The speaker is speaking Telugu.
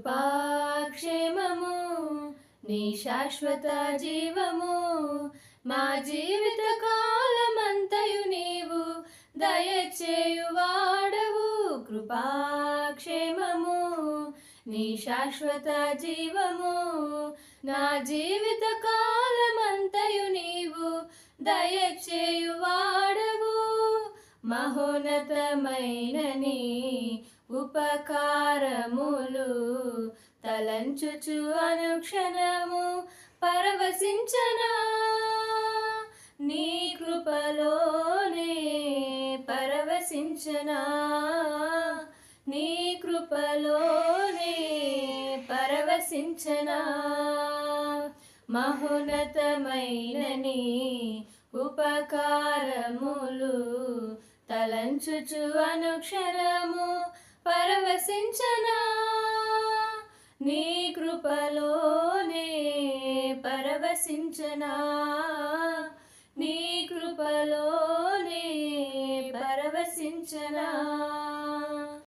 కృపాక్షేమము నీ శాశ్వత జీవము మా జీవిత కాలమంతయు నీవు దయచేయువాడవు. కృపాక్షేమము నీ శాశ్వత జీవము నా జీవిత కాలమంతయు నీవు దయచేయువాడవు. మహోన్నతమైన నీ ఉపకారములు తలంచుచు అనుక్షణము పరవశించనా, నీ కృపలోనే పరవశించనా, నీ కృపలోనే పరవశించనా. మహోన్నతమైన నీ ఉపకారములు తలంచుచు అనుక్షణము పరవశించనా, నీ కృపలోనే పరవశించనా, నీ కృపలోనే పరవశించనా.